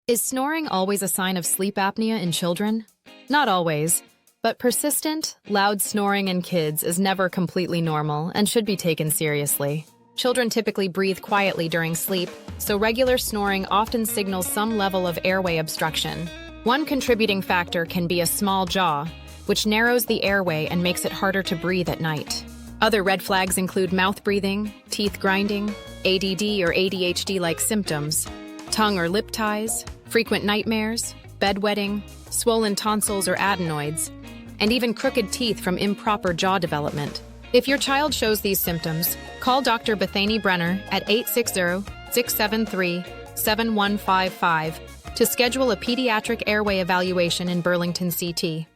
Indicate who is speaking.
Speaker 1: Is snoring always a sign of sleep apnea in children? Not always, but persistent, loud snoring in kids is never completely normal and should be taken seriously. Children typically breathe quietly during sleep, so regular snoring often signals some level of airway obstruction. One contributing factor can be a small jaw, which narrows the airway and makes it harder to breathe at night. Other red flags include mouth breathing, teeth grinding, ADD or ADHD-like symptoms, tongue or lip ties, frequent nightmares, bedwetting, swollen tonsils or adenoids, and even crooked teeth from improper jaw development. If your child shows these symptoms, call Dr. Bethaney Brenner at 860-673-7155 to schedule a pediatric airway evaluation in Burlington CT.